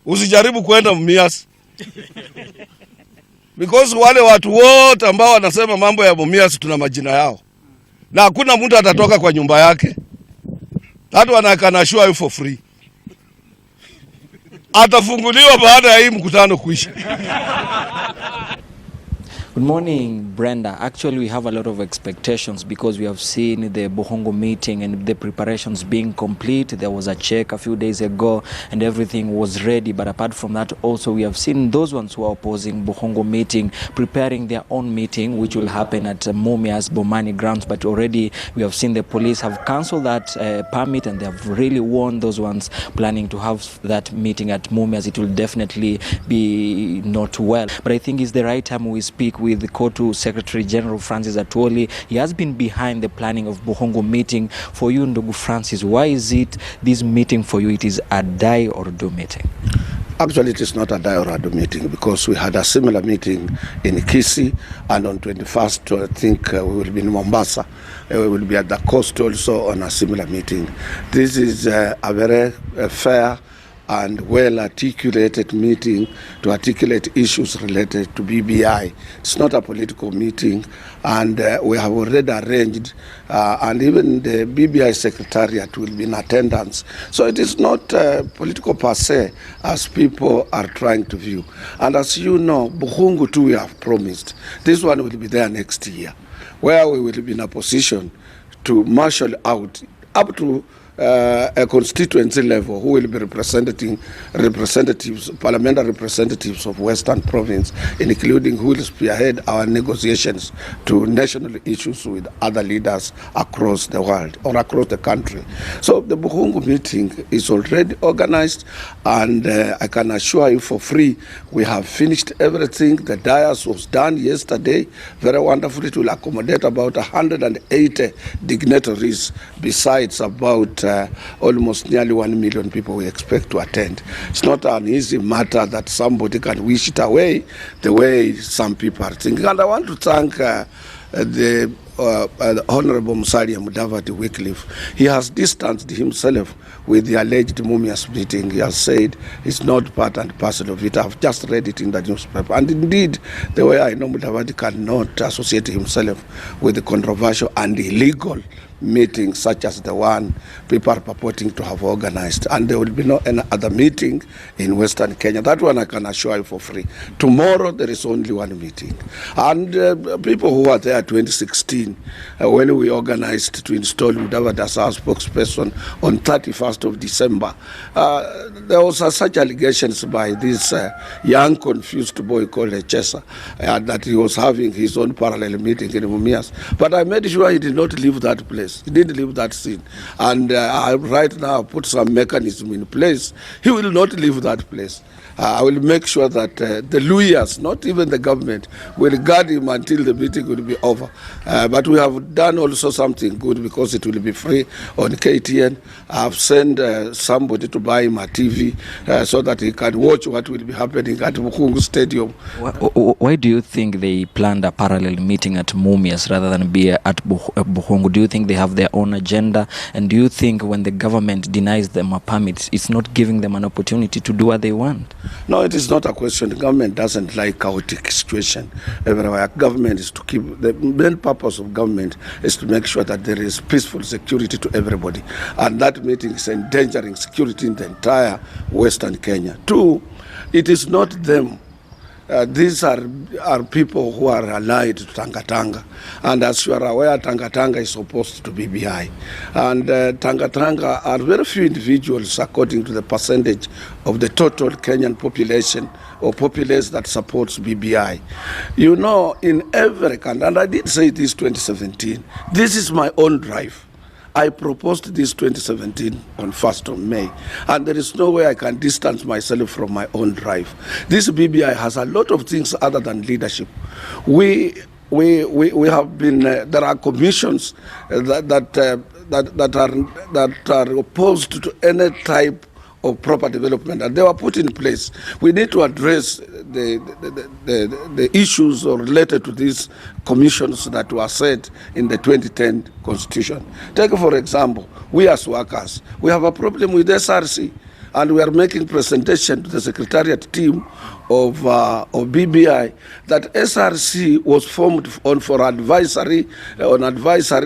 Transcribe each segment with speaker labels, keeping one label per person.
Speaker 1: usijaribu kwenda Mumias. Because wale watu wote ambao wanasema mambo ya Mumias tuna majina yao. Na hakuna mtu atatoka kwa nyumba yake. Hata wanakanashua you for free. Atafunguliwa baada ya hii mkutano kuisha.
Speaker 2: Good morning, Brenda. Actually, we have a lot of expectations because we have seen the Buhungu meeting and the preparations being complete. There was a check a few days ago and everything was ready. But apart from that, also we have seen those ones who are opposing Buhungu meeting preparing their own meeting, which will happen at Mumias Bomani grounds. But already we have seen the police have cancelled that permit, and they have really warned those ones planning to have that meeting at Mumias. It will definitely be not well. But I think it's the right time we speak with the Kotu Secretary General Francis Atwoli. He has been behind the planning of Buhungu meeting. For you, Ndugu Francis, why is it this meeting for you, it is a die or do meeting?
Speaker 3: Actually, it is not a die or a do meeting because we had a similar meeting in Kisii, and on 21st, I think we will be in Mombasa. We will be at the coast also on a similar meeting. This is a very fair and well-articulated meeting to articulate issues related to BBI. It's not a political meeting, and we have already arranged, and even the BBI Secretariat will be in attendance. So it is not political per se, as people are trying to view. And as you know, Buhungu too we have promised. This one will be there next year, where we will be in a position to marshal out up to a constituency level who will be representatives, parliamentary representatives of Western Province, including who will spearhead our negotiations to national issues with other leaders across the world or across the country. So the Buhungu meeting is already organized, and I can assure you for free, we have finished everything. The dais was done yesterday, very wonderfully. It will accommodate about 180 dignitaries, besides about almost nearly 1 million people we expect to attend. It's not an easy matter that somebody can wish it away the way some people are thinking. And I want to thank the Honorable Musalia Mudavadi Wycliffe. He has distanced himself with the alleged Mumias meeting. He has said it's not part and parcel of it. I've just read it in the newspaper. And indeed, the way I know Mudavadi cannot associate himself with the controversial and illegal meetings such as the one people are purporting to have organized. And there will be no any other meeting in Western Kenya. That one I can assure you for free. Tomorrow there is only one meeting. And people who were there 2016, when we organized to install Mudavadi as our spokesperson on 31st of December, there was such allegations by this young confused boy called Chesa that he was having his own parallel meeting in Mumias. But I made sure he did not leave that place. He didn't leave that scene. And right now, put some mechanism in place. He will not leave that place. I will make sure that the lawyers, not even the government, will guard him until the meeting will be over. But we have done also something good because it will be free on KTN. I have sent somebody to buy him a TV so that he can watch what will be happening at Buhungu Stadium.
Speaker 2: Why do you think they planned a parallel meeting at Mumias rather than be at Buhungu? Do you think they have their own agenda? And do you think when the government denies them a permit, it's not giving them an opportunity to do what they want?
Speaker 3: No, it is not a question. The government doesn't like chaotic situation everywhere. Government is to keep, the main purpose of government is to make sure that there is peaceful security to everybody. And that meeting is endangering security in the entire Western Kenya. Two, it is not them. These are people who are allied to Tanga. And as you are aware, Tanga is opposed to BBI. And Tanga are very few individuals according to the percentage of the total Kenyan population or populace that supports BBI. You know, in every country, and I did say this 2017, this is my own drive. I proposed this 2017 on 1st of May, and there is no way I can distance myself from my own drive. This BBI has a lot of things other than leadership. We have been, there are commissions that are opposed to any type of proper development, and they were put in place. We need to address the issues related to these commissions that were set in the 2010 Constitution. Take, for example, we as workers, we have a problem with SRC. and we are making presentation to the secretariat team of BBI that SRC was formed for advisory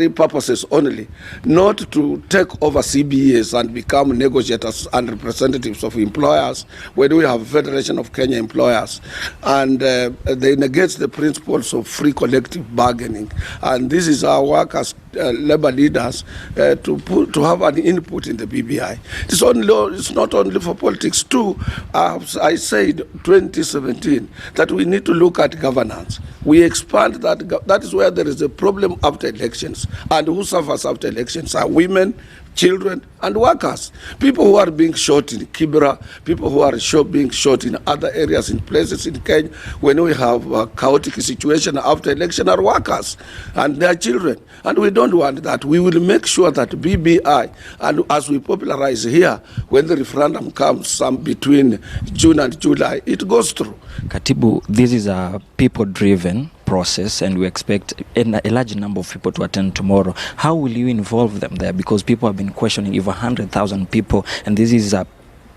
Speaker 3: purposes only, not to take over CBAs and become negotiators and representatives of employers when we have Federation of Kenya Employers, and they negate the principles of free collective bargaining. And this is our work as labor leaders to have an input in the BBI. It's not only for politics too. As I said 2017 that we need to look at governance. We expand that. That is where there is a problem after elections, and who suffers after elections are women, children and workers. People who are being shot in Kibera, people who are being shot in other areas, in places in Kenya, when we have a chaotic situation after election, are workers and their children. And we don't want that. We will make sure that BBI, and as we popularize here, when the referendum comes between June and July, it goes through.
Speaker 2: Katibu, this is a people-driven process, and we expect a large number of people to attend tomorrow. How will you involve them there? Because people have been questioning over 100,000 people, and this is a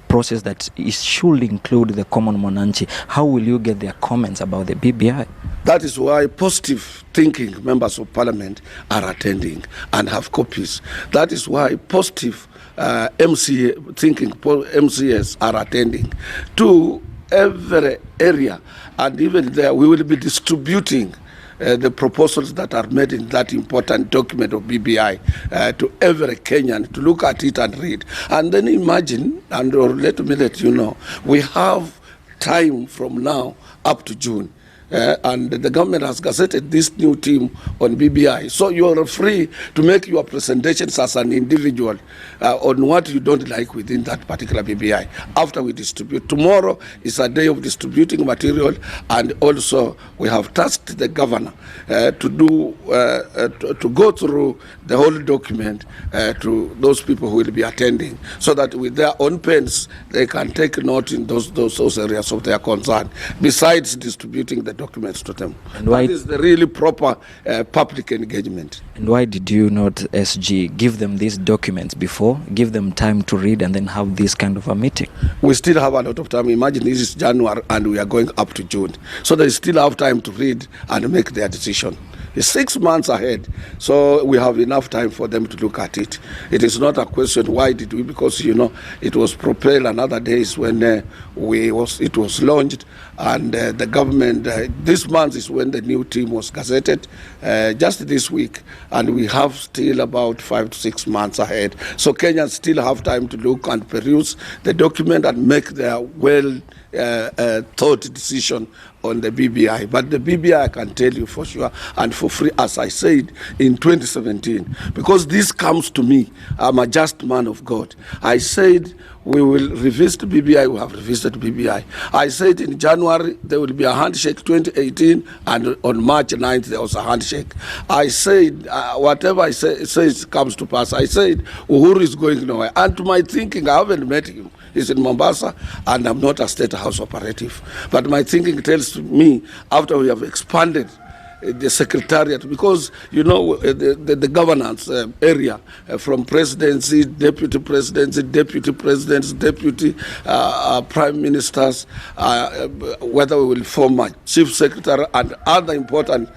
Speaker 2: process that should include the common mwananchi. How will you get their comments about the BBI?
Speaker 3: That is why positive thinking members of parliament are attending and have copies. That is why positive thinking MCAs are attending to every area, and even there we will be distributing the proposals that are made in that important document of BBI to every Kenyan to look at it and read. And then imagine, or let me let you know, we have time from now up to June. And the government has gazetted this new team on BBI. So you are free to make your presentations as an individual on what you don't like within that particular BBI after we distribute. Tomorrow is a day of distributing material, and also we have tasked the governor to go through the whole document to those people who will be attending, so that with their own pens they can take note in those areas of their concern, besides distributing the documents to them. And why, that is the really proper public engagement.
Speaker 2: And why did you not, SG, give them these documents before, give them time to read, and then have this kind of a meeting?
Speaker 3: We still have a lot of time. Imagine this is January and we are going up to June. So they still have time to read and make their decision. It's 6 months ahead, so we have enough time for them to look at it. It is not a question, why did we? Because, you know, it was propelled another days when it was launched, and the government, this month is when the new team was gazetted, just this week, and we have still about 5 to 6 months ahead. So Kenyans still have time to look and peruse the document and make their thought decision on the BBI. But the BBI, I can tell you for sure and for free, as I said in 2017, because this comes to me, I'm a just man of God. I said we will revisit BBI, we have revisited BBI. I said in January there will be a handshake 2018, and on March 9th there was a handshake. I said whatever I say comes to pass. I said Uhuru is going nowhere, and to my thinking, I haven't met him. He's in Mombasa, and I'm not a state house operative. But my thinking tells me, after we have expanded the secretariat, because, you know, the governance area from presidency, deputy presidents, deputy prime ministers, whether we will form a chief secretary and other important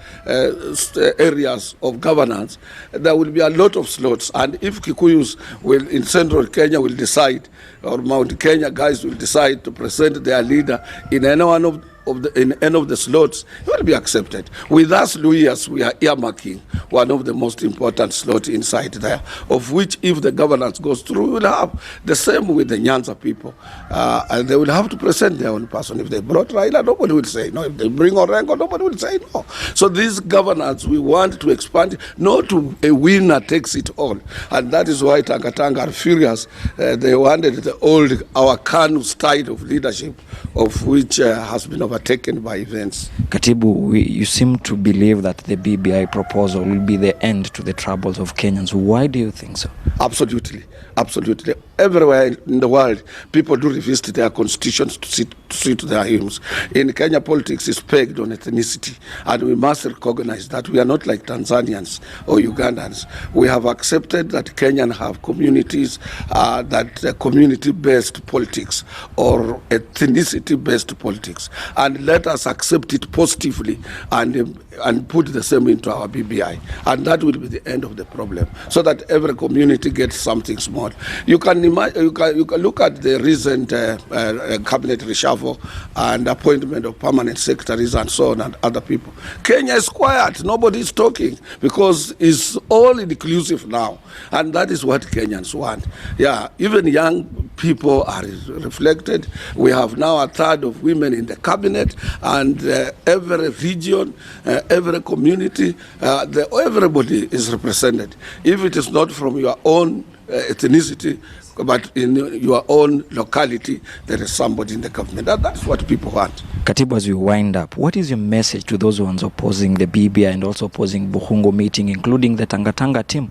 Speaker 3: areas of governance, there will be a lot of slots. And if Kikuyus will, in central Kenya, will decide, or Mount Kenya guys will decide to present their leader in any one of the slots, it will be accepted. With us, Mumias, we are earmarking one of the most important slots inside there, of which, if the governance goes through, we will have the same with the Nyanza people. And they will have to present their own person. If they brought Raila, nobody will say no. If they bring Orengo, nobody will say no. So this governance, we want to expand, not to a winner takes it all. And that is why Tanga are furious. They wanted our KANU style of leadership, of which has been overtaken by events.
Speaker 2: Katibu, you seem to believe that the BBI proposal will be the end to the troubles of Kenyans. Why do you think so?
Speaker 3: Absolutely. Absolutely. everywhere in the world, people do revisit their constitutions to see to their aims. In Kenya, politics is pegged on ethnicity, and we must recognize that we are not like Tanzanians or Ugandans. We have accepted that Kenyans have communities that community-based politics or ethnicity-based politics, and let us accept it positively and put the same into our BBI, and that will be the end of the problem, so that every community gets something small. You can look at the recent cabinet reshuffle and appointment of permanent secretaries and so on, and other people. Kenya is quiet. Nobody is talking because it's all inclusive now, and that is what Kenyans want. Yeah, even young people are reflected. We have now a third of women in the cabinet, and every region, every community, everybody is represented. If it is not from your own ethnicity, but in your own locality, there is somebody in the government. That's what people want.
Speaker 2: Katibu, as we wind up, what is your message to those ones opposing the BBI and also opposing Buhungu meeting, including the Tangatanga team?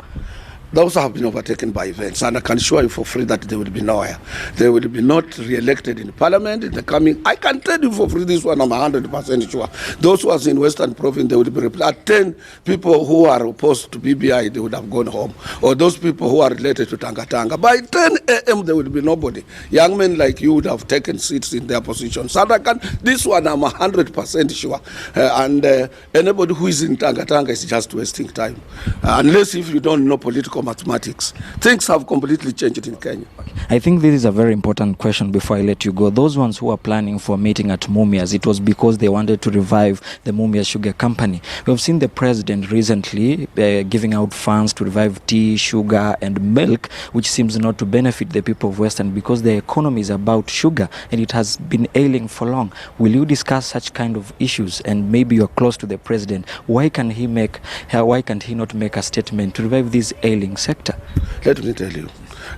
Speaker 3: Those have been overtaken by events, and I can assure you for free that they will be nowhere. They will be not re-elected in parliament in the coming. I can tell you for free this one, I'm 100% sure. Those who are in Western Province, they will be replaced. 10 people who are opposed to BBI, they would have gone home. Or those people who are related to Tangatanga. By 10 a.m., there will be nobody. Young men like you would have taken seats in their positions. So this one, I'm 100% sure. Anybody who is in Tangatanga is just wasting time. Unless if you don't know political mathematics. Things have completely changed in Kenya.
Speaker 2: I think this is a very important question before I let you go. Those ones who are planning for a meeting at Mumias, it was because they wanted to revive the Mumias Sugar Company. We have seen the president recently giving out funds to revive tea, sugar and milk, which seems not to benefit the people of Western because the economy is about sugar and it has been ailing for long. Will you discuss such kind of issues? And maybe you're close to the president. Why can't he not make a statement to revive this ailing sector?
Speaker 3: Let me tell you,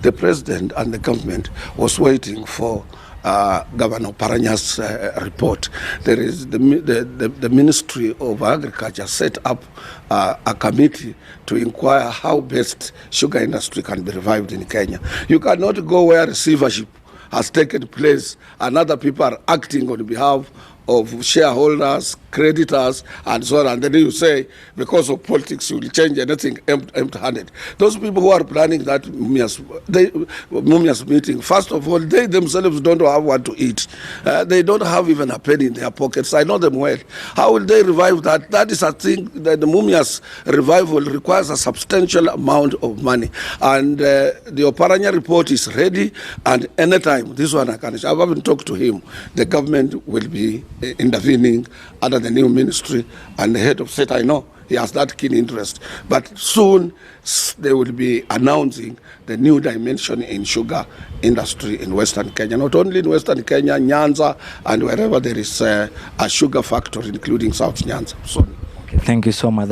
Speaker 3: the president and the government was waiting for Governor Paranya's report. There is the Ministry of Agriculture set up a committee to inquire how best sugar industry can be revived in Kenya. You cannot go where receivership has taken place and other people are acting on behalf of shareholders, creditors, and so on. And then you say, because of politics, you will change anything empty-handed. Those people who are planning that Mumias meeting, first of all, they themselves don't have what to eat. They don't have even a penny in their pockets. I know them well. How will they revive that? That is a thing that the Mumias revival requires a substantial amount of money. And the Oparanya report is ready, and anytime, this one I can say, I haven't talked to him, the government will be intervening under the new ministry, and the head of state, I know he has that keen interest. But soon they will be announcing the new dimension in sugar industry in Western Kenya. Not only in Western Kenya, Nyanza, and wherever there is a sugar factory, including South Nyanza. So,
Speaker 2: okay, thank you so much.